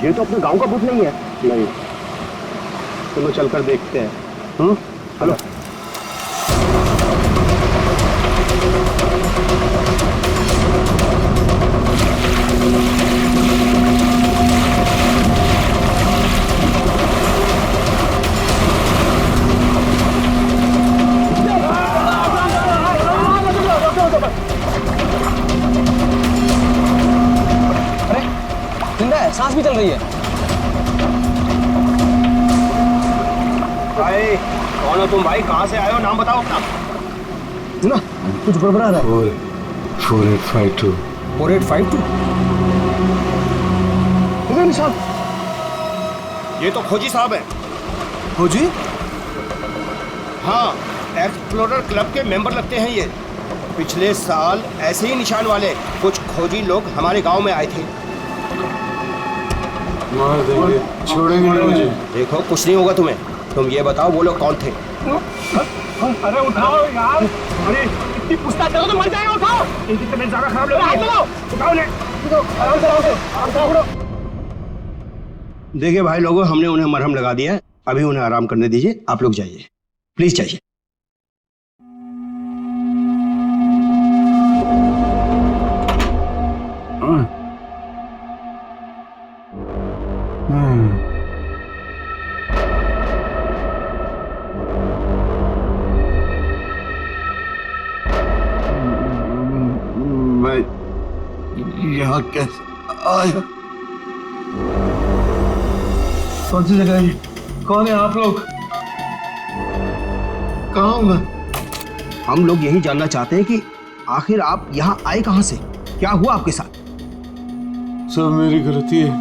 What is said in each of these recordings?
ये तो अपने गांव का भूत नहीं है। नहीं, चलो चलकर देखते हैं। हेलो। सांस भी चल रही है। भाई कौन हो तुम? भाई कहाँ से आए हो? नाम बताओ अपना। ना कुछ गड़बड़ा रहा है। 4852 4852 इधर निशान। ये तो खोजी साहब हैं। खोजी? हाँ, एक्सप्लोरर क्लब के मेंबर लगते हैं ये। पिछले साल ऐसे ही निशान वाले कुछ खोजी लोग हमारे गांव में आए थे। मार देंगे, छोड़ेंगे नहीं मुझे। देखो कुछ नहीं होगा तुम्हें। तुम ये बताओ वो लोग कौन थे? अरे उठाओ यार, अरे इतनी पूछताछ करो तो मर जाएगा। उठाओ, इनकी तबीयत ज्यादा खराब लग रही है। उठाओ ले, आराम से उठाओ। देखिए भाई लोगों, हमने उन्हें मरहम लगा दिया है। अभी उन्हें आराम करने दीजिए। आप लोग जाइए, प्लीज जाइए। मैं यहाँ कैसे आया? कौन सी जगह है? कौन है आप लोग? कहाँ हूँ मैं? हम लोग यही जानना चाहते हैं कि आखिर आप यहाँ आए कहाँ से? क्या हुआ आपके साथ? सब मेरी गलती है।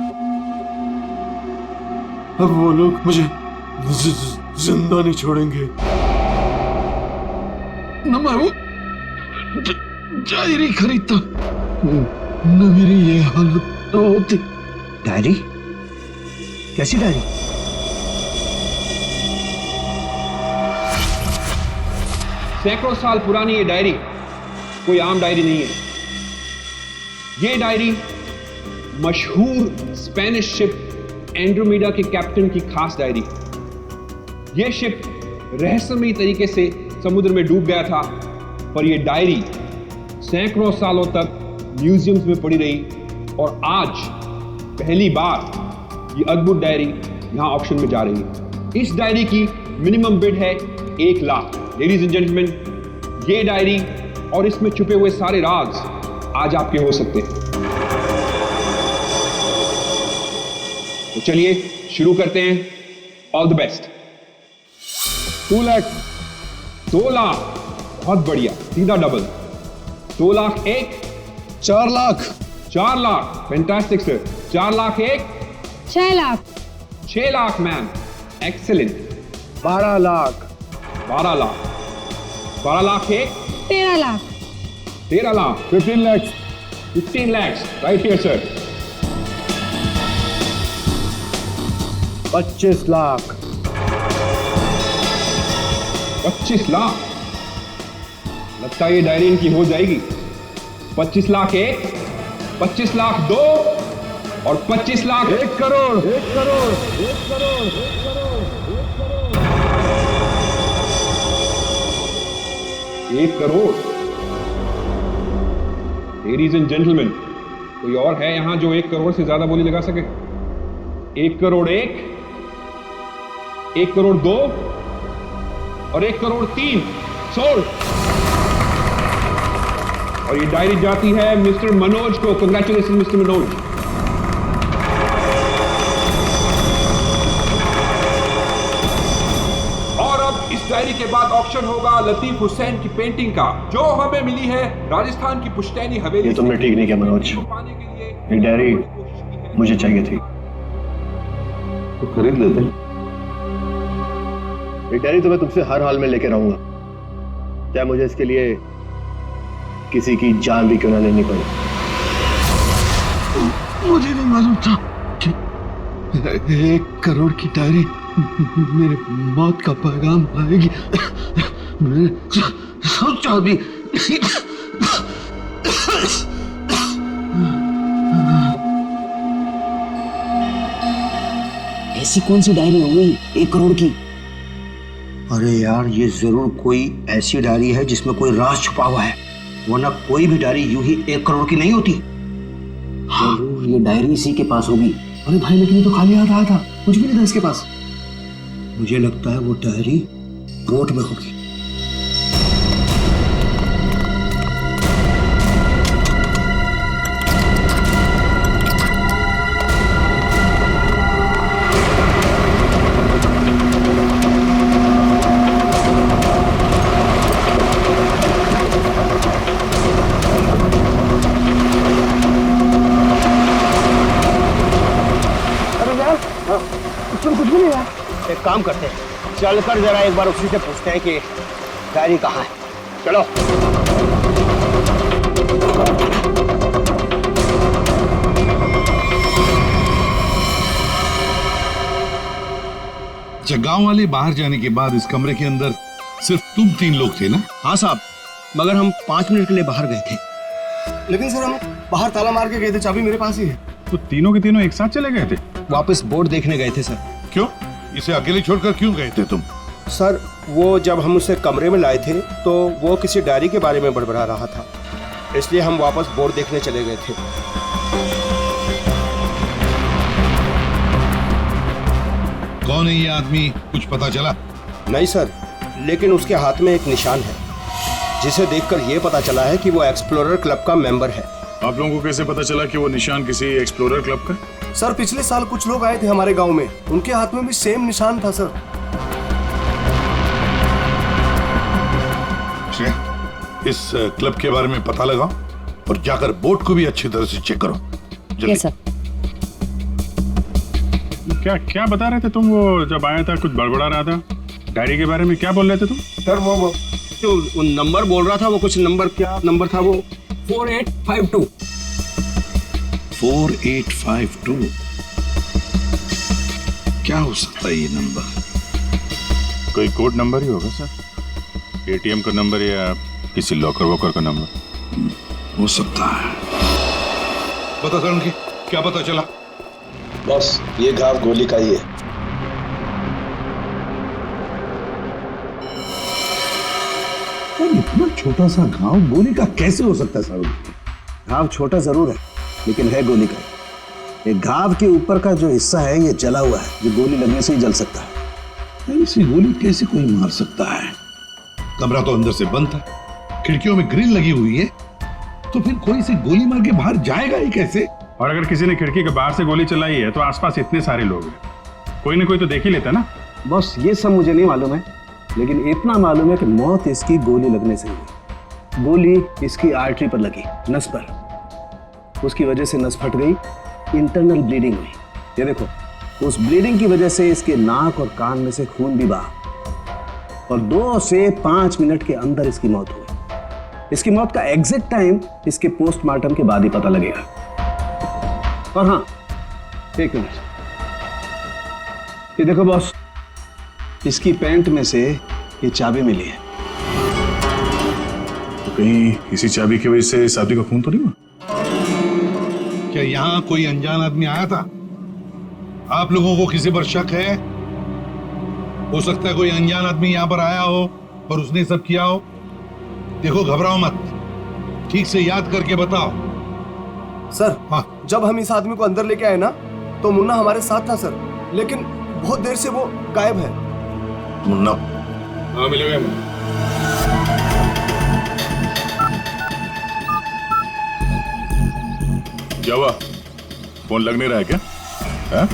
अब वो लोग मुझे जिंदा नहीं छोड़ेंगे। न मैं वो डायरी खरीदता, न मेरी ये हालत होती। डायरी? कैसी डायरी? सैकड़ों साल पुरानी ये डायरी कोई आम डायरी नहीं है। ये डायरी मशहूर स्पेनिश शिप एंड्रोमेडा के कैप्टन की खास डायरी। यह शिप रहस्यमयी तरीके से समुद्र में डूब गया था, पर यह डायरी सैकड़ों सालों तक म्यूजियम्स में पड़ी रही और आज पहली बार ये अद्भुत डायरी यहां ऑक्शन में जा रही है। इस डायरी की मिनिमम बिड है 1 लाख। लेडीज एंड जेंटलमैन, ये डायरी और इसमें छुपे हुए सारे राज आज आपके हो सकते हैं। तो चलिए शुरू करते हैं। All the best. 2 lakh, 2 lakh, बहुत बढ़िया, सीधा double. 2 lakh 1, 4 lakh, 4 lakh, fantastic sir. 4 lakh 1, 6 lakh, 6 lakh ma'am, excellent. 12 lakh, 12 lakh, 12 lakh 1, 13 lakh, 13 lakh, 15 lakh, 15 lakhs, right here sir. 25 lakh, 25 lakh, लगता है ये डायरी इनकी हो जाएगी। 25 लाख 1, 25 लाख 2 और 25 lakh 1 crore, 1 crore, 1 crore, 1 crore. Ladies and gentleman, कोई और है यहां जो 1 करोड़ से ज्यादा बोली लगा सके? 1 करोड़ 1, 1 करोड़ 2 और 1 करोड़ 3 सोल्ड। और ये डायरी जाती है मिस्टर मनोज को। Congratulation mister Manoj. और अब इस डायरी के बाद ऑक्शन होगा लतीफ हुसैन की पेंटिंग का, जो हमें मिली है राजस्थान की पुश्तैनी हवेली। ये तुमने ठीक नहीं किया मनोज। पाने के लिए ये डायरी मुझे चाहिए थी। तो खरीद लेते। ये डायरी तो मैं तुमसे हर हाल में लेके रहूंगा, चाहे मुझे इसके लिए किसी की जान भी क्यों ना लेनी पड़े। मुझे नहीं मालूम था कि 1 करोड़ की डायरी मेरे मौत का पैगाम लाएगी। मैंने सोचा भी नहीं। ऐसी कौन सी डायरी हो गई 1 करोड़ की? अरे यार, ये जरूर कोई ऐसी डायरी है जिसमें कोई राज छुपा हुआ है, वरना कोई भी डायरी यूं ही 1 करोड़ की नहीं होती। जरूर ये डायरी इसी के पास होगी। अरे भाई, लेकिन ये तो खाली हाथ आया था, कुछ भी नहीं था इसके पास। मुझे लगता है वो डायरी बोट में होगी। उसमें कुछ भी नहीं है। एक काम करते हैं, चलकर जरा एक बार उसी से पूछते हैं कि डायरी कहाँ है। चलो। अच्छा, गांव वाले बाहर जाने के बाद इस कमरे के अंदर सिर्फ तुम 3 लोग थे ना? हाँ साहब, मगर हम 5 मिनट के लिए बाहर गए थे। लेकिन सर, हम बाहर ताला मार के गए थे, चाबी मेरे पास ही है। तो तीनों के तीनों एक साथ चले गए थे? वापस बोर्ड देखने गए थे सर। क्यों? इसे अकेले छोड़कर क्यों गए थे तुम? सर, वो जब हम उसे कमरे में लाए थे तो वो किसी डायरी के बारे में बड़बड़ा रहा था, इसलिए हम वापस बोर्ड देखने चले गए थे। कौन है ये आदमी, कुछ पता चला? नहीं सर, लेकिन उसके हाथ में एक निशान है जिसे देखकर ये पता चला है कि वो एक्सप्लोरर क्लब का मेंबर है। आप लोगों को कैसे पता चला कि वो निशान किसी एक्सप्लोरर क्लब का? सर, पिछले साल कुछ लोग आए थे हमारे गांव में, उनके हाथ में भी सेम निशान था सर। इस क्लब के बारे में पता लगाओ और जाकर बोट को भी अच्छी तरह से चेक करो। जल्दी। सर। क्या क्या बता रहे थे तुम? वो जब आया था कुछ बड़बड़ा रहा था डायरी के बारे में, क्या बोल रहे थे तुम? सर, वो जो नंबर बोल रहा था, वो कुछ नंबर, क्या नंबर था वो? 4852। 4852 क्या हो सकता है ये नंबर? कोई कोड नंबर ही होगा सर, एटीएम का नंबर या किसी लॉकर वॉकर का नंबर। हो सकता है। बता सर, उनकी क्या पता चला? बस ये घाव गोली का ही है। इतना छोटा सा घाव गोली का कैसे हो सकता है सर? घाव छोटा जरूर है, लेकिन है गोली का। ये घाव के ऊपर का जो हिस्सा है ये जला हुआ है, जो गोली लगने से ही जल सकता है। ऐसी गोली कैसे कोई मार सकता है? कमरा तो अंदर से बंद था, खिड़कियों में ग्रिल लगी हुई है, तो फिर कोई इसे गोली मार के बाहर जाएगा ही कैसे? और अगर किसी ने खिड़की के बाहर से गोली चलाई है तो आसपास इतने सारे लोग हैं, कोई ना कोई तो देख ही लेता ना। बस ये सब मुझे नहीं मालूम है, लेकिन इतना मालूम है कि मौत इसकी गोली लगने से हुई। गोली इसकी आर्टरी पर लगी, नस पर। उसकी वजह से नस फट गई, इंटरनल ब्लीडिंग हुई। ये देखो, उस ब्लीडिंग की वजह से इसके नाक और कान में से खून भी बहा और 2 से 5 मिनट के अंदर इसकी मौत हुई। इसकी मौत का एग्जैक्ट टाइम इसके पोस्टमार्टम के बाद ही पता लगेगा। और हाँ, 1 मिनट, ये देखो बॉस, इसकी पैंट में से ये चाबी मिली है। तो कहीं इसी चाबी की वजह से शादी का खून तो नहीं हुआ? क्या यहाँ कोई अनजान आदमी आया था? आप लोगों को किसी पर शक है? हो सकता है कोई अनजान आदमी यहाँ पर आया हो और उसने सब किया हो। देखो, घबराओ मत, ठीक से याद करके बताओ। सर, हाँ। जब हम इस आदमी को अंदर लेके आए ना, तो मुन्ना हमारे साथ था सर, लेकिन बहुत देर से वो गायब है। मुन्ना? हाँ, मिलेगा। क्या हुआ? फोन लग नहीं रहा है क्या? है?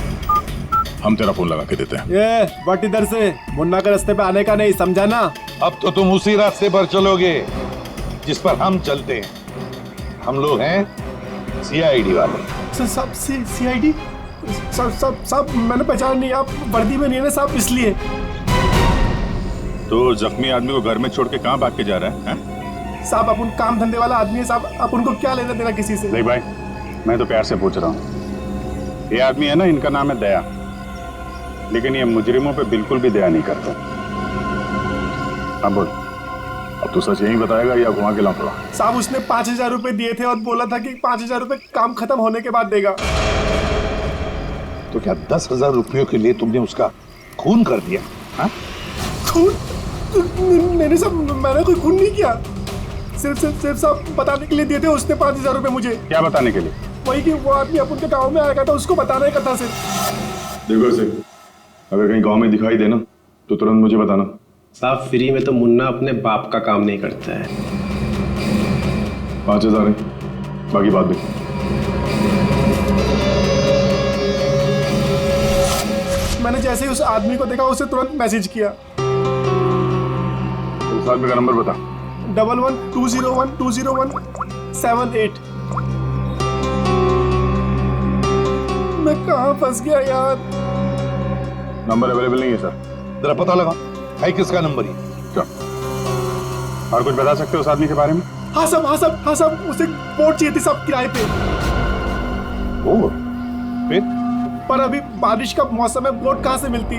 हम तेरा फोन लगा के देते हैं। ये बट इधर से मुन्ना के रास्ते पे आने का नहीं, समझा ना? अब तो तुम उसी रास्ते पर चलोगे जिस पर हम चलते हैं। हम लोग हैं सीआईडी वाले। सब सीआईडी? सब मैंने पहचान नहीं, आप वर्दी में नहीं है ना साहब, इसलिए। तो जख्मी आदमी को घर में छोड़ के कहाँ भाग के जा रहा है? साहब, आप उन काम धंधे वाला आदमी है साहब, आप उनको क्या लेना देना किसी से? नहीं भाई, मैं तो प्यार से पूछ रहा हूँ। ये आदमी है ना, इनका नाम है दया, लेकिन ये मुजरिमों पे बिल्कुल भी दया नहीं करता। हाँ बोल, अब तो सच यही बताएगा या घुमा के लाऊंगा? साहब, उसने 5000 रुपए दिए थे और बोला था कि 5000 रुपए काम खत्म होने के बाद देगा। तो क्या 10,000 रुपयों के लिए तुमने उसका खून कर दिया? हाँ? खून? मैंने कोई खून नहीं किया। सिर्फ साहब बताने के लिए दिए थे उसने 5,000 रुपए मुझे। क्या बताने के लिए? वही कि वो आदमी अपन के गांव में आएगा था, उसको बताने का था सिर्फ। देखो से अगर कहीं गांव में दिखाई देना तो तुरंत मुझे बताना। साहब फ्री में तो मुन्ना अपने बाप का काम नहीं करता है। 5,000 है, बाकी बात देख। मैंने जैसे ही उस आदमी को देखा उसे तुरंत मैसेज किया। उस आदमी का नंबर बता। 11-201-201-78। मैं कहाँ फंस गया यार। नंबर अवेलेबल नहीं है सर। जरा पता लगा है किसका नंबर ये? क्या और कुछ बता सकते हो उस आदमी के बारे में? हाँ साहब उसे बोट चाहिए थी साहब किराए पे। बोट? फिर? पर अभी बारिश का मौसम है, बोट कहाँ से मिलती।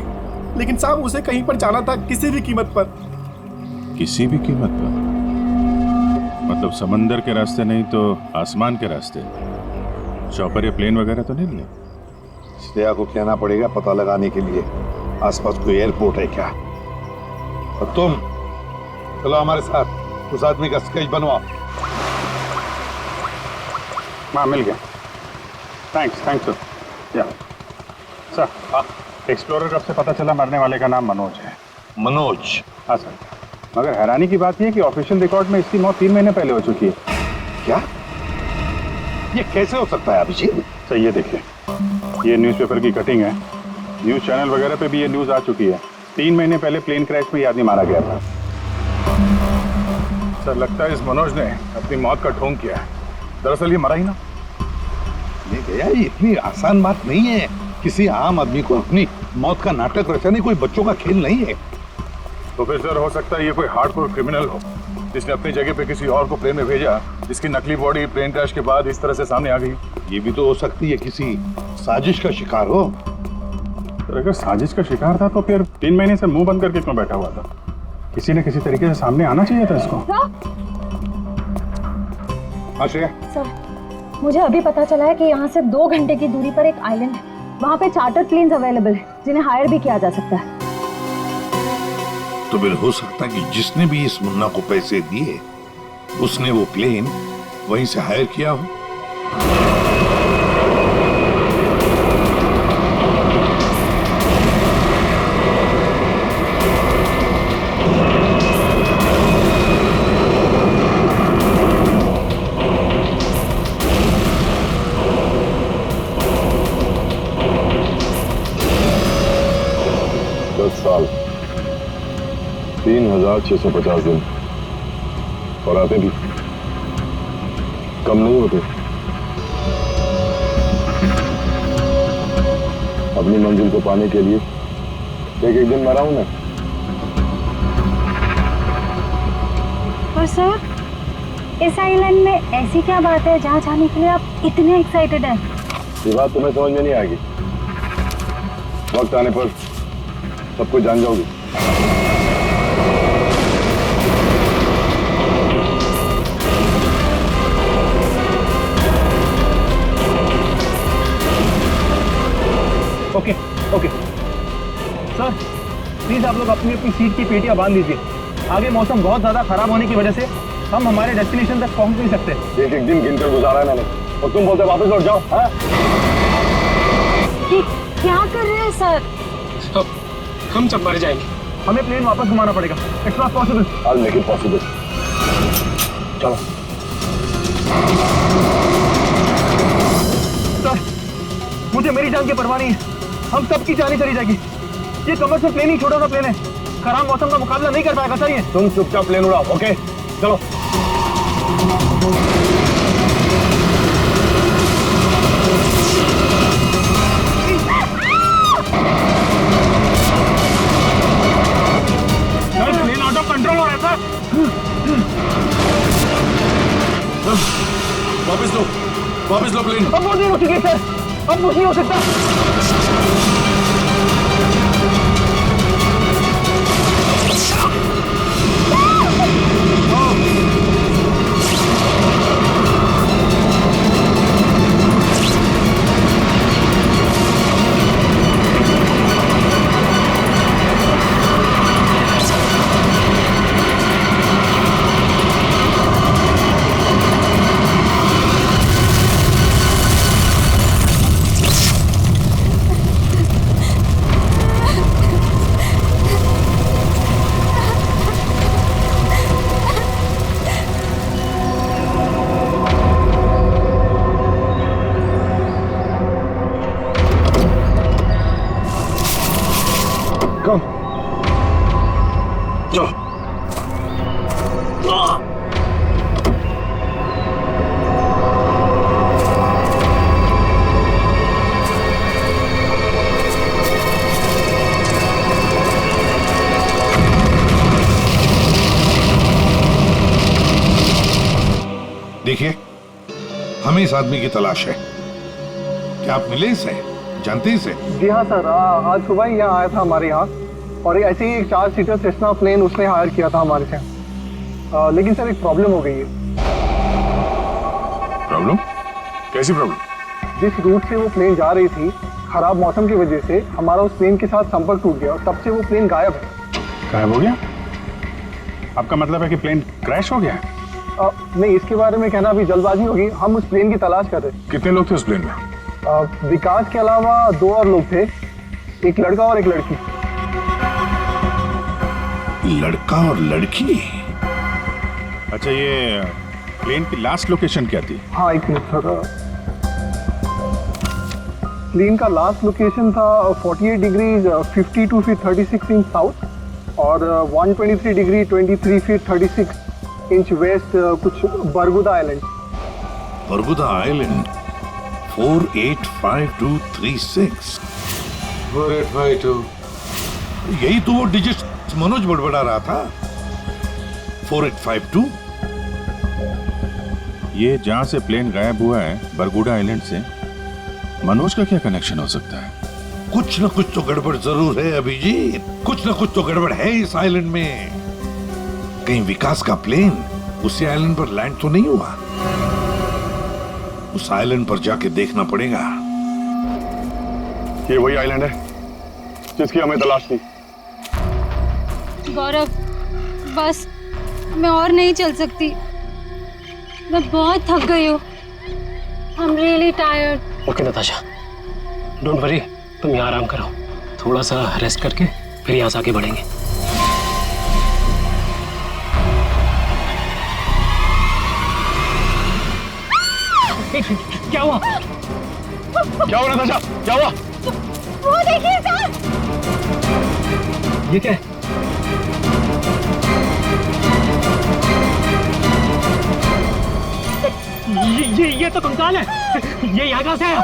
लेकिन साहब उसे कहीं पर जाना था किसी भी कीमत पर। किसी भी कीमत पर? मतलब समंदर के रास्ते नहीं तो आसमान के रास्ते? चॉपर या प्लेन वगैरह तो नहीं मिले? श्रेया को कहना पड़ेगा पता लगाने के लिए आसपास कोई एयरपोर्ट है क्या। और तुम चलो हमारे साथ, उस आदमी का स्केच बनवाओ। हाँ मिल गया। Thanks sir. या सर, एक्सप्लोरर कब से पता चला मरने वाले का नाम मनोज है। मनोज? हाँ सर, मगर हैरानी की बात यह है कि ऑफिशियल रिकॉर्ड में इसकी मौत 3 महीने पहले हो चुकी है। क्या? ये कैसे हो सकता है अभिजीत? सर ये देखिए, ये न्यूज़पेपर की कटिंग है। न्यूज़ चैनल वगैरह पे भी ये न्यूज़ आ चुकी है। 3 महीने पहले प्लेन क्रैश में ये आदमी मारा गया था। सर लगता है इस मनोज ने अपनी मौत का ढोंग किया है। दरअसल ये मरा ही ना। नहीं भैया, ये इतनी आसान बात नहीं है। किसी आम आदमी को अपनी मौत का नाटक रचाने कोई बच्चों का खेल नहीं है। तो फिर सर हो सकता है ये कोई हार्डकोर क्रिमिनल हो जिसने अपनी जगह पे किसी और को प्लेन में भेजा, जिसकी नकली बॉडी प्लेन क्रैश के बाद इस तरह से सामने आ गई। ये भी तो हो सकती है किसी साजिश का शिकार हो। तो अगर साजिश का शिकार था तो फिर 3 महीने से मुंह बंद करके क्यों बैठा हुआ था? किसी न किसी तरीके से सामने आना चाहिए था इसको। हाँ श्रेया। सर मुझे अभी पता चला है कि यहाँ से 2 घंटे की दूरी पर एक आइलैंड है। वहाँ पे चार्टर प्लेन्स अवेलेबल है जिन्हें हायर भी किया जा सकता है। तो फिर हो सकता है कि जिसने भी इस मुन्ना को पैसे दिए उसने वो प्लेन वहीं से हायर किया हो। साल 3,650 दिन और आते भी कम नहीं होते। अपनी मंजिल को पाने के लिए एक दिन मरा हूं मैं। और सर इस आइलैंड में ऐसी क्या बात है जहाँ जाने के लिए आप इतने एक्साइटेड हैं? ये बात तुम्हें समझ में नहीं आएगी। वक्त आने पर सब कुछ जान जाओगी। ओके सर प्लीज आप लोग अपनी अपनी सीट की पेटियां बांध लीजिए। आगे मौसम बहुत ज्यादा खराब होने की वजह से हम हमारे डेस्टिनेशन तक पहुंच नहीं सकते। एक दिन गिनकर गुजारा है मैंने और तुम बोलते वापस लौट जाओ। हाँ? क्या कर रहे हैं सर? हम सब मर जाएंगे। हमें प्लेन वापस घुमाना पड़ेगा। It's not possible. I'll make it possible। चलो। सर मुझे मेरी जान की परवाह नहीं है। हम सबकी जान ही चली जाएगी। ये कमर्शियल प्लेन ही छोटा सा प्लेन है, खराब मौसम का मुकाबला नहीं कर पाएगा सर ये। तुम चुपचाप प्लेन उड़ाओ। ओके चलो। प्लेन आउट ऑफ कंट्रोल हो रहा है सर। वापस लो प्लेन। अब वो नहीं हो चुकी है सर, अब कुछ नहीं हो सकता। देखिए, हमें इस आदमी की तलाश है। क्या आप मिले इसे? जानते हैं इसे? जी हाँ सर, आज सुबह ही यहाँ आया था हमारे यहाँ, और ऐसे ही एक 4 सीटर सेस्ना प्लेन उसने हायर किया था हमारे से। लेकिन सर एक प्रॉब्लम हो गई है। प्रॉब्लम? कैसी प्रॉब्लम? जिस रूट से वो प्लेन जा रही थी, खराब मौसम की वजह से हमारा उस प्लेन के साथ संपर्क टूट गया और तब से वो प्लेन गायब है। गायब हो गया? आपका मतलब है कि प्लेन क्रैश हो गया है? नहीं, इसके बारे में कहना अभी जल्दबाजी होगी। हम उस प्लेन की तलाश कर रहे हैं। कितने लोग थे उस प्लेन में? विकास के अलावा 2 और लोग थे, एक लड़का और एक लड़की। लड़का और लड़की? अच्छा, ये प्लेन की लास्ट लोकेशन क्या थी? हाँ, एक मिनट सर। प्लेन का लास्ट लोकेशन था 48 डिग्री 52 फीट 36 इंच साउथ और 123 डिग्री 23 फीट 36 इंच वेस्ट, कुछ बरगुदा आइलैंड। बरगुदा आइलैंड 485236। 4852, यही तो वो डिजिट मनोज बड़बड़ा रहा था। 4852। ये जहां से प्लेन गायब हुआ है, बरगुडा आइलैंड से, मनोज का क्या कनेक्शन हो सकता है? कुछ न कुछ तो गड़बड़ जरूर है अभिजीत, कुछ न कुछ तो गड़बड़ है इस आइलैंड में। कहीं विकास का प्लेन उसी आइलैंड पर लैंड तो नहीं हुआ? उस आइलैंड पर जाके देखना पड़ेगा। ये वही आइलैंड है जिसकी हमें तलाश थी। गौरव, बस मैं और नहीं चल सकती। मैं बहुत थक गई हूँ। I'm really tired. Okay Natasha, don't worry, तुम यहाँ आराम करो, थोड़ा सा रेस्ट करके फिर यहाँ से आगे बढ़ेंगे। क्या हुआ? क्या हुआ नताशा? क्या हुआ? वो देखिए सर। ये क्या है? ये तो कंकाल है। ये यहाँ कहाँ से आया?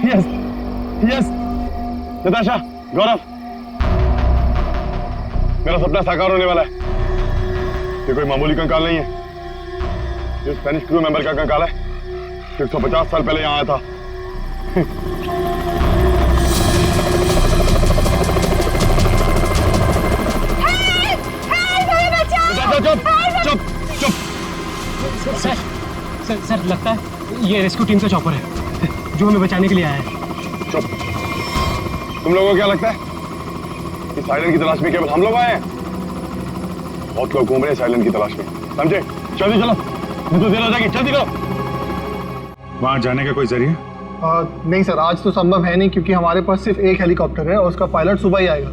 यस यस नताशा, गौरव, मेरा सपना साकार होने वाला है। ये कोई मामूली कंकाल नहीं है, ये स्पेनिश क्रू मेंबर का कंकाल है, 150 साल पहले यहाँ आया था। चुप चुप चुप। सर लगता है ये रेस्क्यू टीम का चॉपर है जो हमें बचाने के लिए आया है। चुप। तुम लोगों को क्या लगता है इस आइलैंड की तलाश में केवल हम लोग आए हैं? बहुत लोग घूम रहे हैं इस आइलैंड की तलाश में, समझे? जल्दी चलो, तो देर हो जाएगी, जल्दी करो। वहां जाने का कोई जरिया? नहीं सर, आज तो संभव है नहीं क्योंकि हमारे पास सिर्फ एक हेलीकॉप्टर है और उसका पायलट सुबह ही आएगा।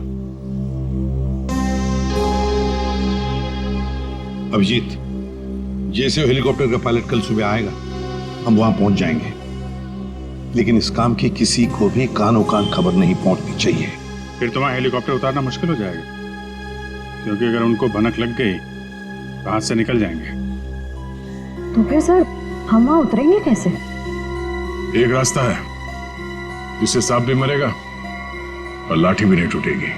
अभिजीत, जैसे हेलीकॉप्टर का पायलट कल सुबह आएगा, हम वहां पहुंच जाएंगे। लेकिन इस काम की किसी को भी कानो कान खबर नहीं पहुंचनी चाहिए। फिर तुम्हारा हेलीकॉप्टर उतारना मुश्किल हो जाएगा, क्योंकि अगर उनको भनक लग गई तो हाथ से निकल जाएंगे। तो फिर सर हम वहाँ उतरेंगे कैसे? एक रास्ता है जिससे सांप भी मरेगा और लाठी भी नहीं टूटेगी।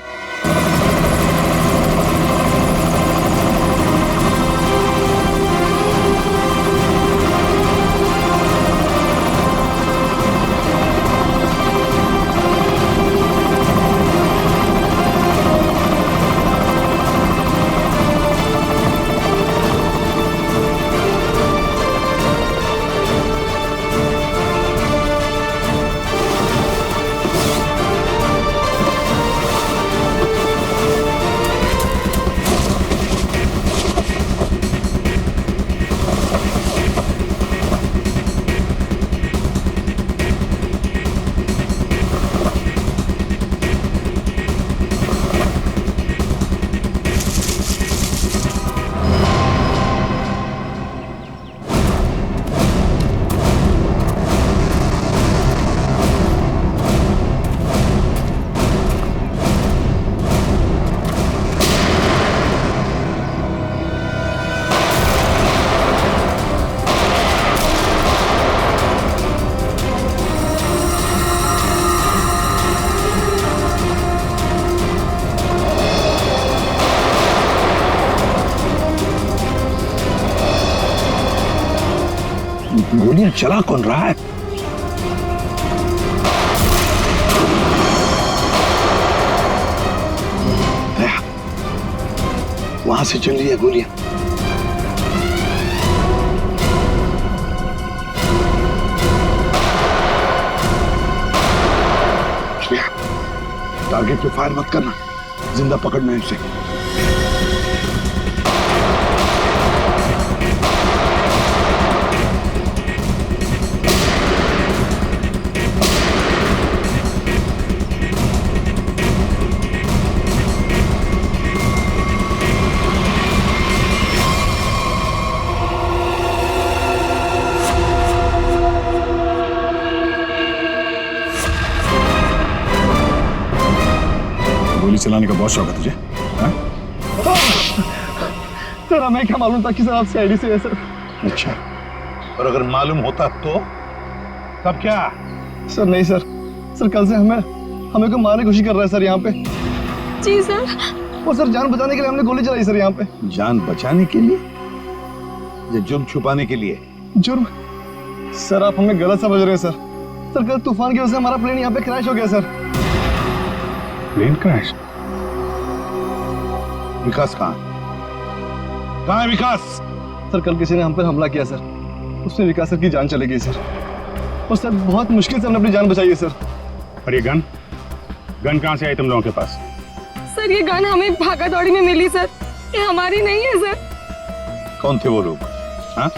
गोलियां चला कौन रहा है? वहां से चल रही है गोलियां। टारगेट पे फायर मत करना, जिंदा पकड़ना है उसे। गोली चलाने का बहुत शौक है तुझे? हाँ? सर हमें क्या मालूम था कि सर आप सीआईडी से है सर। अच्छा, और अगर मालूम होता तो तब क्या? सर नहीं सर, सर कल से हमें को मारने की कोशिश कर रहा है सर यहाँ पे। जी सर। वो सर जान बचाने के लिए हमने गोली चलाई सर यहाँ पे। जान बचाने के लिए या जुर्म छुपाने के लिए? जुर्म? सर आप हमें गलत समझ रहे हैं सर। सर कल तूफान की वजह से हमारा प्लेन यहाँ पे क्रैश हो गया सर। Plane crash? विकास कहाँ है विकास? सर कल किसी ने हम पर हमला किया सर, उसमें विकास सर की जान चली गई सर। और सर बहुत मुश्किल से हमने अपनी जान बचाई है सर। और ये गन कहाँ से आई तुम लोगों के पास? सर ये गन हमें भागा दौड़ी में मिली सर, ये हमारी नहीं है सर। कौन थे वो लोग? हाँ,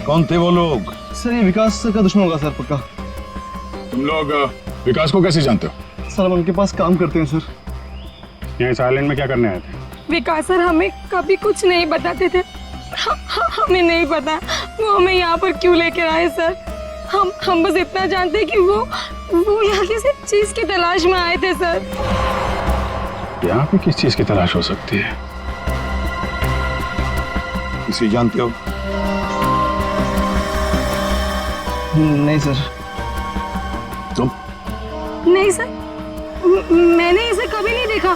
कौन थे वो लोग? सर ये विकास सर का दुश्मन होगा सर पक्का। तुम लोग विकास को कैसे जानते हो? सर हम उनके पास काम करते हैं सर। यहाँ इस आइलैंड में क्या करने आए थे? विकास सर हमें कभी कुछ नहीं बताते थे। हमें नहीं पता वो हमें यहाँ पर क्यों लेकर आए सर। हम बस इतना जानते हैं कि वो यहाँ किसी चीज की तलाश में आए थे सर। यहाँ पे किस चीज की तलाश हो सकती है? इसे जानते हो? नहीं सर। तुम? नहीं सर, मैंने इसे कभी नहीं देखा।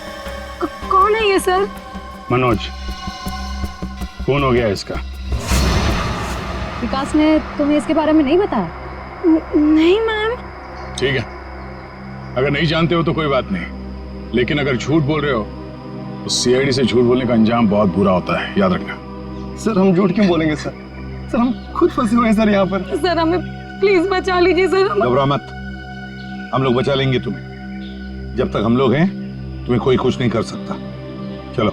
कौन है ये सर? मनोज, कौन हो गया इसका? विकास ने तुम्हें इसके बारे में नहीं बताया? नहीं मैम। ठीक है, अगर नहीं जानते हो तो कोई बात नहीं, लेकिन अगर झूठ बोल रहे हो तो सीआईडी से झूठ बोलने का अंजाम बहुत बुरा होता है, याद रखना। सर हम झूठ क्यों बोलेंगे सर? सर हम खुद फंसे हुए हैं सर यहाँ पर। सर हमें प्लीज बचा लीजिए सर। घबरा मत, हम लोग बचा लेंगे तुम्हें। जब तक हम लोग हैं तुम्हें कोई कुछ नहीं कर सकता। चलो।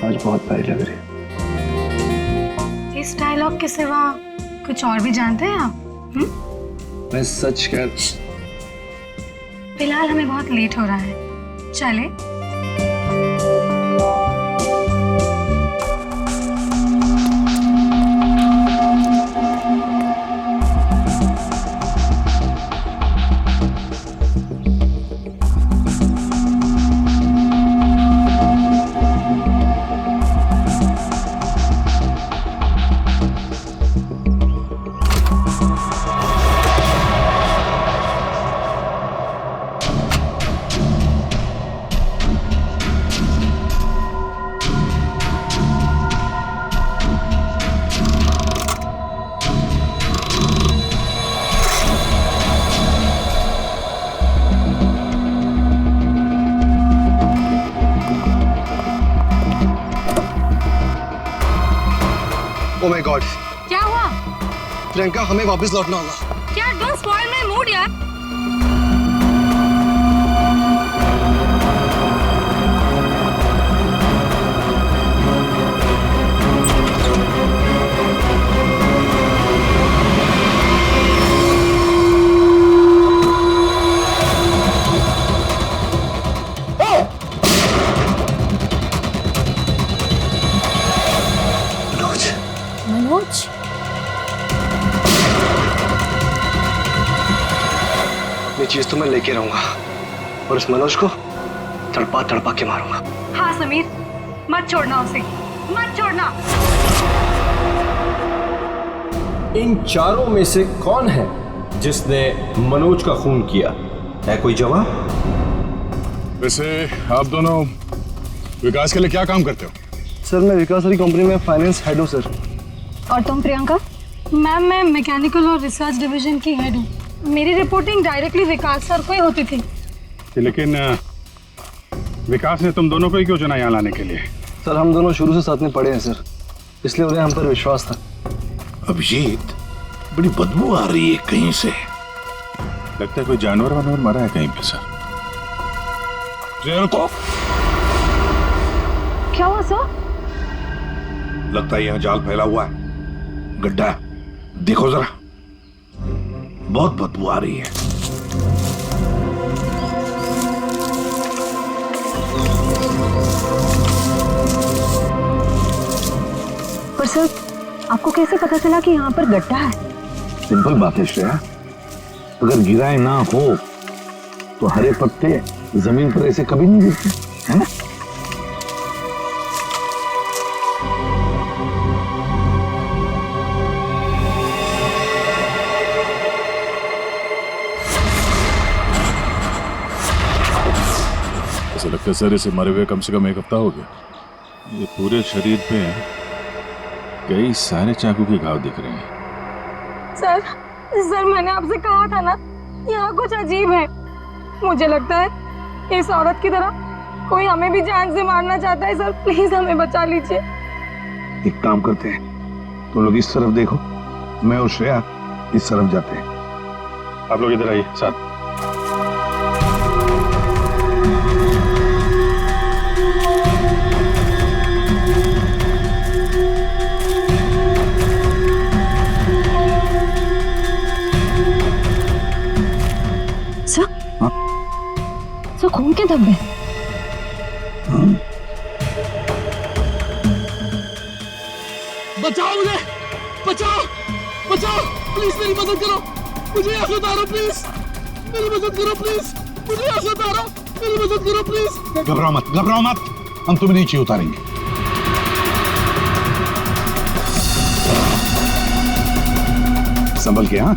आज बहुत प्यारी लग रही है। इस डायलॉग के सिवा कुछ और भी जानते हैं आप? मैं सच कह। फिलहाल हमें बहुत लेट हो रहा है, चले? Oh my God! क्या हुआ? प्रियंका हमें वापस लौटना होगा। क्या डोंट स्पॉइल माय मूड यार। मनोज, ये चीज तो मैं लेके रहूंगा और इस मनोज को तड़पा तड़पा के मारूंगा। हाँ समीर, मत छोड़ना उसे, मत छोड़ना। इन चारों में से कौन है जिसने मनोज का खून किया, है कोई जवाब? वैसे आप दोनों विकास के लिए क्या काम करते हो? सर मैं विकास वाली कंपनी में फाइनेंस हेड हूँ सर। और तुम प्रियंका? मैम मैं मैकेनिकल और रिसर्च डिवीजन की हेड हूँ। मेरी रिपोर्टिंग डायरेक्टली विकास सर को ही होती थी। लेकिन विकास ने तुम दोनों को ही क्यों चुना यहाँ लाने के लिए? सर हम दोनों शुरू से साथ में पढ़े हैं सर, इसलिए उन्हें हम पर विश्वास था। अभिजीत, बड़ी बदबू आ रही है कहीं से। लगता है कोई जानवर वानवर मरा है कहीं पे सर। को क्या हुआ सर? लगता है यहाँ जाल फैला हुआ है, गड्ढा है। देखो जरा, बहुत बदबू आ रही है। पर सर आपको कैसे पता चला कि यहाँ पर गड्ढा है? सिंपल बात है श्रेया, अगर गिराए ना हो तो हरे पत्ते जमीन पर ऐसे कभी नहीं गिरते, है ना? ऐसा लगता है सर इसे मरे हुए कम से कम 1 हफ्ता हो गया। ये पूरे शरीर पे कई सारे चाकू के घाव दिख रहे हैं। सर मैंने आपसे कहा था ना, यहाँ कुछ अजीब है। मुझे लगता है इस औरत की तरह कोई हमें भी जान से मारना चाहता है। सर प्लीज हमें बचा लीजिए। एक काम करते हैं, तुम लोग इस तरफ देखो, मैं और श्रेया इस तरफ जाते हैं। आप लोग इधर आइए साथ। सर खून के धब्बे। बचाओ मुझे, बचाओ बचाओ, प्लीज मेरी मदद करो, मुझे यहाँ से उतारो प्लीज, मेरी मदद करो प्लीज, मुझे यहाँ से उतारो, मेरी मदद करो प्लीज। घबराओ मत, घबराओ मत, हम तुम्हें नीचे उतारेंगे। संभल के, हाँ?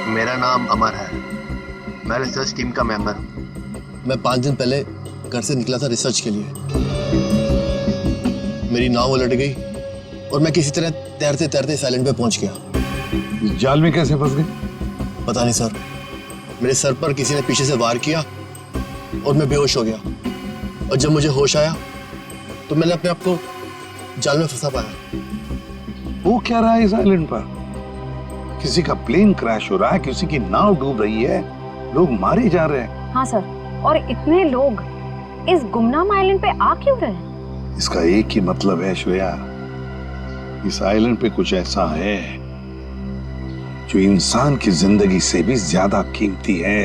मेरा नाम अमर है, मैं रिसर्च टीम का मेंबर हूँ। मैं 5 दिन पहले घर से निकला था रिसर्च के लिए। मेरी नाव उलट गई और मैं किसी तरह तैरते तैरते इस आइलैंड पे पहुंच गया। इस जाल में कैसे फंस गए? पता नहीं सर, मेरे सर पर किसी ने पीछे से वार किया और मैं बेहोश हो गया। और जब मुझे होश आया तो मैंने अपने आप को जाल में फंसा पाया। वो क्या रहा है इस आइलैंड पर? किसी का प्लेन क्रैश हो रहा है, किसी की नाव डूब रही है, लोग मारे जा रहे हैं। हाँ सर, और इतने लोग इस गुमनाम आइलैंड पे आ क्यों रहे हैं? इसका एक ही मतलब है श्रेया, इस आइलैंड पे कुछ ऐसा है जो इंसान की जिंदगी से भी ज्यादा कीमती है।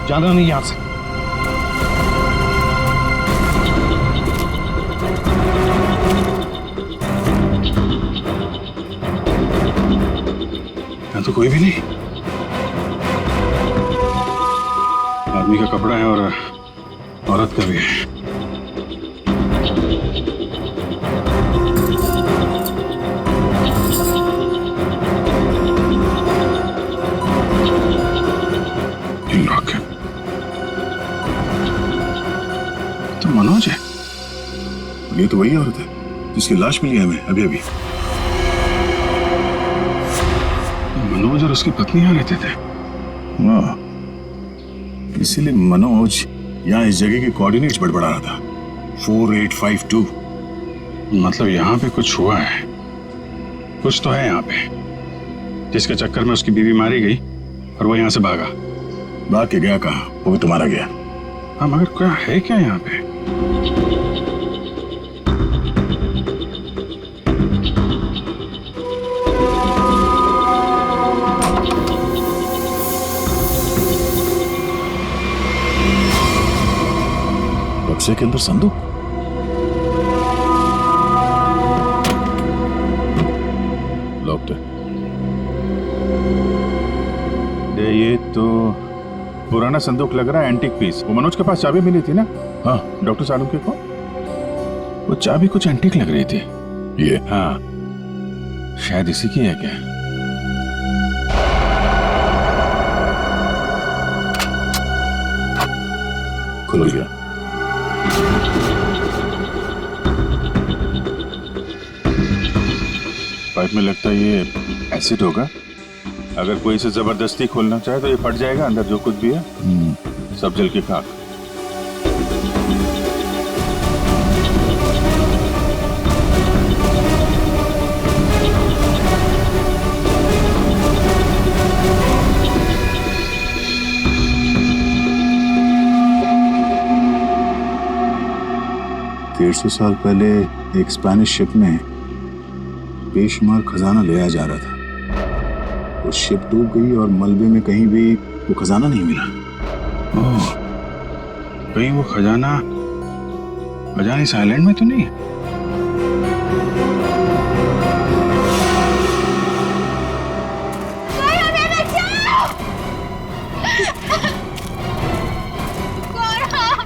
जाना नहीं यहां से। यहाँ तो कोई भी नहीं। आदमी का कपड़ा है और औरत का भी है। मनोज है? ये तो वही औरत है जिसकी लाश मिली है हमें अभी अभी। मनोज और उसकी पत्नी यहाँ रहते थे। हाँ, इसीलिए मनोज यहाँ इस जगह के कोऑर्डिनेट्स बड़बड़ा रहा था। 4852। मतलब यहाँ पे कुछ हुआ है, कुछ तो है यहाँ पे, जिसके चक्कर में उसकी बीवी मारी गई और वो यहाँ से भागा। भाग के गया कहाँ? वो भी तुम्हारा गया। हाँ, मगर क्या है क्या यहाँ पे? बक्से के अंदर संदूक। लॉक्ड है। ये तो पुराना संदूक लग रहा है, एंटीक पीस। वो मनोज के पास चाबी मिली थी ना? हाँ, डॉक्टर सालुंके को वो चाबी कुछ एंटीक लग रही थी। ये? हाँ, शायद इसी की है क्या? खुल गया। पाइप में लगता है ये एसिड होगा। अगर कोई इसे जबरदस्ती खोलना चाहे तो ये फट जाएगा। अंदर जो कुछ भी है सब जल के खाक। सौ साल पहले एक स्पेनिश शिप में बेशुमार खजाना ले आया जा रहा था। वो शिप डूब गई और मलबे में कहीं भी वो खजाना नहीं मिला। ओह, कहीं वो खजाना इस आइलैंड में तो नहीं है?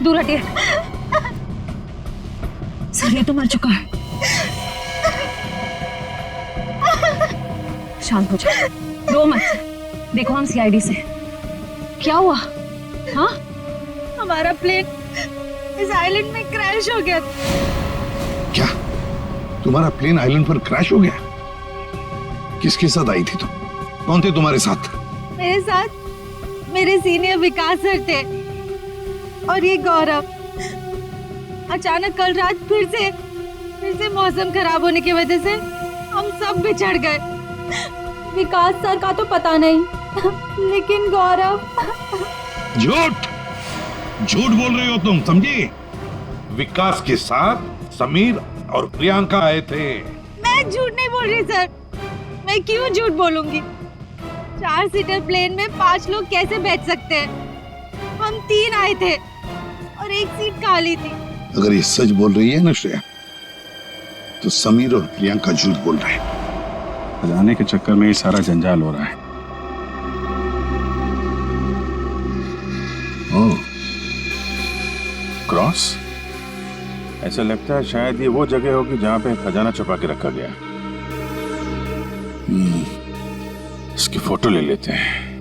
दूर हटिए। सर, ये तो मर चुका है। शांत हो जाओ, रो मत। देखो, हम सीआईडी से। क्या हुआ? हाँ, हमारा प्लेन इस आइलैंड में क्रैश हो गया। क्या तुम्हारा प्लेन आइलैंड पर क्रैश हो गया? किसके साथ आई थी तुम? कौन थे तुम्हारे साथ? मेरे साथ मेरे सीनियर विकास सर थे और ये गौरव। अचानक कल रात फिर से मौसम खराब होने की वजह से हम सब बिछड़ गए। विकास सर का तो पता नहीं, लेकिन गौरव। झूठ बोल रही हो तुम, समझी? विकास के साथ समीर और प्रियंका आए थे। मैं झूठ नहीं बोल रही सर। मैं क्यों झूठ बोलूंगी? 4 सीटर प्लेन में 5 लोग कैसे बैठ सकते हैं? हम 3 आए थे और एक सीट खाली थी। अगर ये सच बोल रही है ना श्रेया, तो समीर और प्रियंका झूठ बोल रहे हैं। खजाने के चक्कर में ये सारा जंजाल हो रहा है। ओह, क्रॉस? ऐसा लगता है शायद ये वो जगह होगी जहां पे खजाना छुपा के रखा गया। इसकी फोटो ले लेते हैं।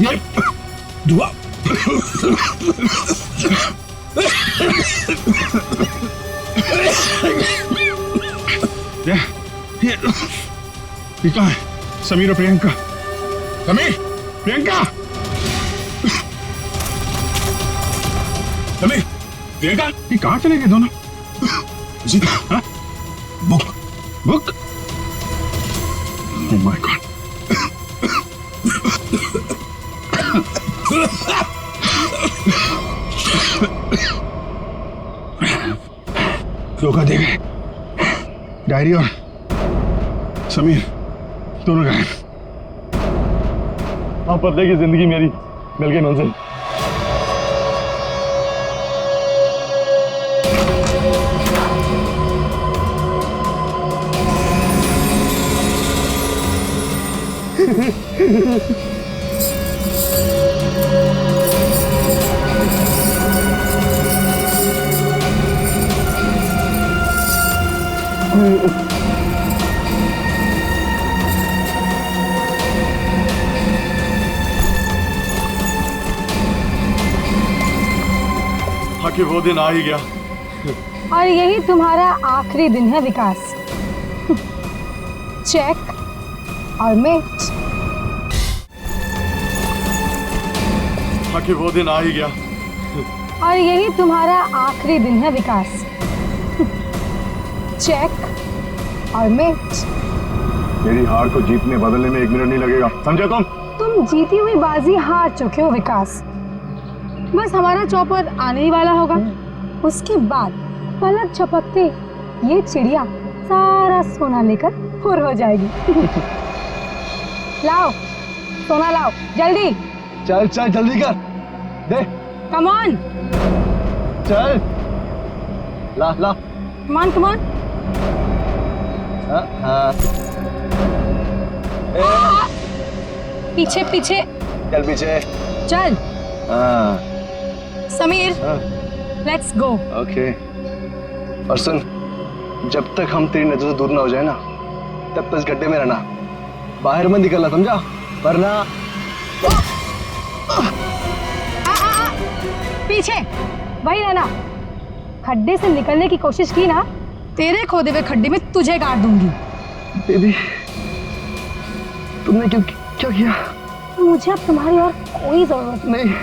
ये दुआ ये कहाँ है? समीर और प्रियंका। समीर, प्रियंका, समीर, प्रियंका, ये कहाँ चले गए दोनों? जी, हाँ? बुक? Oh my God. धोखा दे गए। डायरी और समीर दोनों गायब। हाँ, पतले की जिंदगी मेरी मिल गई मंजिल। कि वो दिन आ ही गया। और यही तुम्हारा आखिरी दिन है विकास। चेक और मेट। कि वो दिन आ ही गया। और यही तुम्हारा आखिरी दिन है विकास। चेक और मेट। मेरी हार को जीतने बदलने में 1 मिनट नहीं लगेगा, समझे तुम जीती हुई बाजी हार चुके हो विकास। बस हमारा चौपर आने ही वाला होगा। उसके बाद पलक झपकते ये चिड़िया सारा सोना लेकर फुर हो जाएगी। लाओ सोना लाओ जल्दी। चल चल जल्दी कर दे। Come on. चल ला ला। Come on come on. पीछे पीछे चल पीछे चल। हाँ समीर लेट्स गो। ओके। और सुन, जब तक हम तेरी नजर से दूर ना हो जाए ना, तब तक इस गड्ढे में रहना, बाहर मत निकलना, समझा? वरना पीछे वही रहना। खड्डे से निकलने की कोशिश की ना, तेरे खोदे हुए खड्डे में तुझे गाड़ दूंगी। बेबी तुमने क्या किया? मुझे अब तुम्हारी और कोई जरूरत नहीं।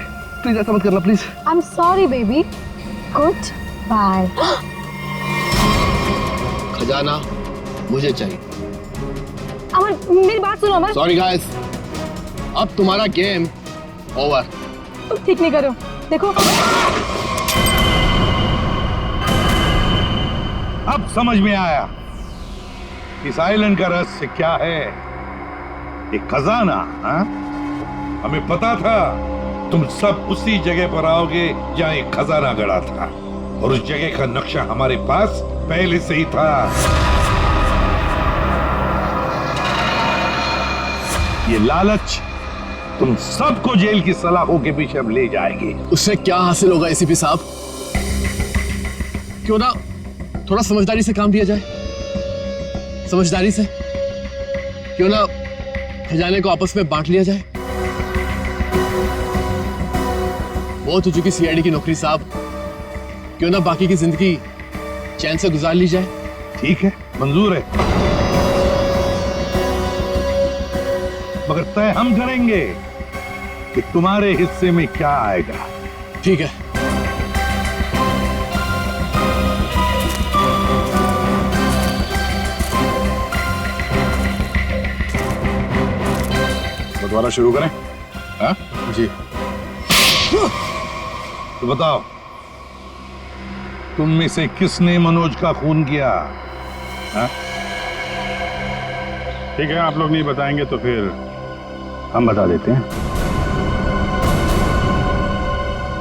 प्लीज ऐसा मत करना please. I am sorry baby. Good bye. खजाना मुझे चाहिए। अमर मेरी बात सुनो अमर। सॉरी गाइस, अब तुम्हारा गेम ओवर। तुम ठीक नहीं कर रहे हो, देखो। अब समझ में आया इस आइलैंड का रहस्य क्या है। एक खजाना। हाँ? हमें पता था तुम सब उसी जगह पर आओगे जहां एक खजाना गड़ा था, और उस जगह का नक्शा हमारे पास पहले से ही था। ये लालच तुम सबको जेल की सलाखों के पीछे अब ले जाएगी। उससे क्या हासिल होगा एसीपी साहब? क्यों ना थोड़ा समझदारी से काम लिया जाए। समझदारी से क्यों ना खजाने को आपस में बांट लिया जाए। बहुत हो चुकी सीआईडी की नौकरी साहब, क्यों ना बाकी की जिंदगी चैन से गुजार ली जाए। ठीक है, मंजूर है, मगर तय हम करेंगे कि तुम्हारे हिस्से में क्या आएगा। ठीक है। दोबारा शुरू करें? हाँ? जी। तो बताओ, तुम में से किसने मनोज का खून किया? हाँ? ठीक है, आप लोग नहीं बताएंगे तो फिर हम बता देते हैं।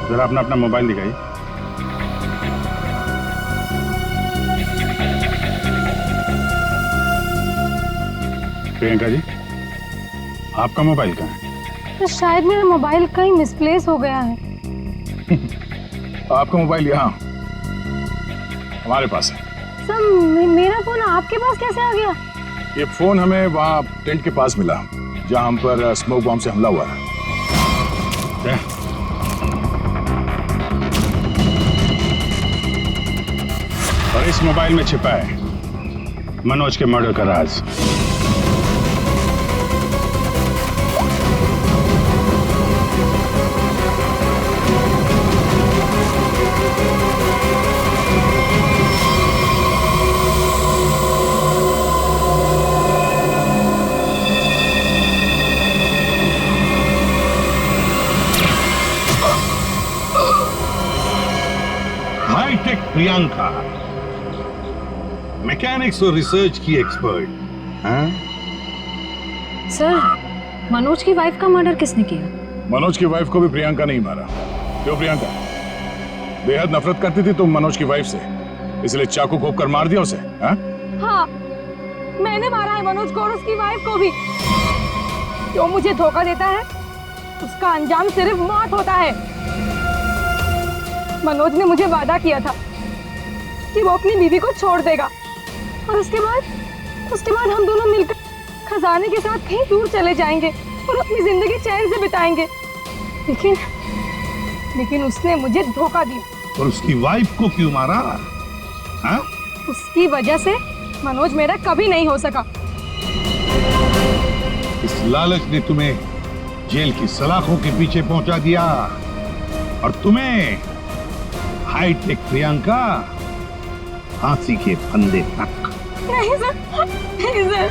जरा अपना मोबाइल दिखाइए। प्रियंका जी, आपका मोबाइल कहाँ है? तो शायद मेरा मोबाइल कहीं मिसप्लेस हो गया है। आपका मोबाइल यहाँ हमारे पास है। सर मेरा फोन आपके पास कैसे आ गया? ये फोन हमें वहाँ टेंट के पास मिला जहाँ हम पर स्मोक बॉम्ब से हमला हुआ है। और इस मोबाइल में छिपा है मनोज के मर्डर का राज। हाईटेक प्रियंका, मैकेनिक्स और रिसर्च की एक्सपर्ट। हाँ? सर मनोज की वाइफ का मर्डर किसने किया? मनोज की वाइफ को भी प्रियंका नहीं मारा। क्यों प्रियंका? बेहद नफरत करती थी तुम मनोज की वाइफ से, इसलिए चाकू घोंप कर मार दिया उसे? हाँ, मैंने मारा है मनोज को और उसकी वाइफ को भी। जो मुझे धोखा देता है उसका अंजाम सिर्फ मौत होता है। मनोज ने मुझे वादा किया था कि वो अपनी बीवी को छोड़ देगा, और उसके बाद हम दोनों मिलकर खजाने के साथ कहीं दूर चले जाएंगे और अपनी जिंदगी चैन से बिताएंगे। लेकिन उसने मुझे धोखा दिया। और उसकी वाइफ को क्यों मारा? हाँ? उसकी वजह से मनोज मेरा कभी नहीं हो सका। इस लालच ने तुम्हें जेल की सलाखों के पीछे पहुंचा दिया और तुम्हें हाईटेक प्रियंका फांसी के फंदे तक। नहीं सर, नहीं सर।